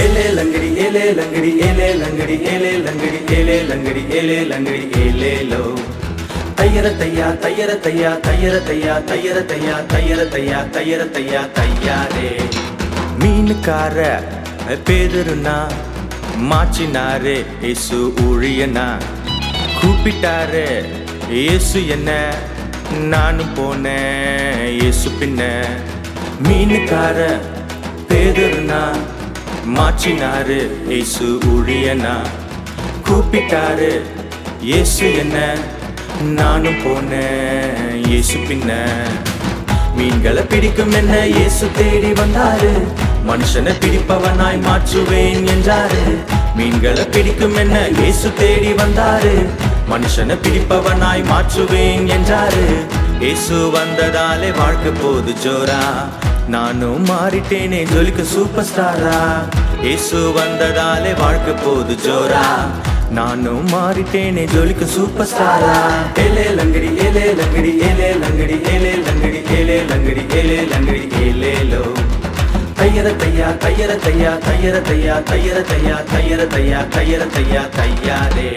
ஏலே லங்கடி ஏலே லங்கடி ஏலே லங்கடி ஏலே லங்கடி ஏலே லங்கடி ஏலே லங்கடி ஏலேலோ தையர தையா தையர தையா தையர தையா தையர தையா தையர தையா தையர தையா தையாரே மீனுக்கார பேதருனா மாச்சினாரு இயேசு ஊழியனா கூப்பிட்டாரு இயேசு என்ன நானும் போனேன் இயேசு பின்ன மீனுக்கார பேதருனா மாச்சினாரு இயேசு ஊழியனா கூப்பிட்டாரு இயேசு என்ன நானும் போனேன் இயேசு பின்ன மீன்களை பிடிக்கும் என்ன இயேசு தேடி வந்தாரு மனுஷனை பிடிப்பவனாய் மாற்றுவேன் என்றாரு மீன்களை பிடிக்கும் என்ன இயேசு தேடி வந்தாரு மனுஷனை பிடிப்பவனாய் மாற்றுவேன் என்றாரு இயேசு வந்ததாலே வாழ்க்கை போது ஜோரா நானும் மாறிட்டேனே ஜொலிக்க சூப்பர் ஸ்டாரா இயேசு வந்ததாலே வாழ்க்கை போது ஜோரா நானும் மாறிட்டேனே ஜொலிக்க சூப்பர் ஸ்டாரா ஏலே லங்கடி ஏலே லங்கடி ஏலே லங்கடி ஏலே லங்கடி ஏலே லங்கடி ஏலே லங்கடி ஏலேலோ தையர தையா தையர தையா தையர தையா தையர தையா தையர தையா தையர தையா தையாரே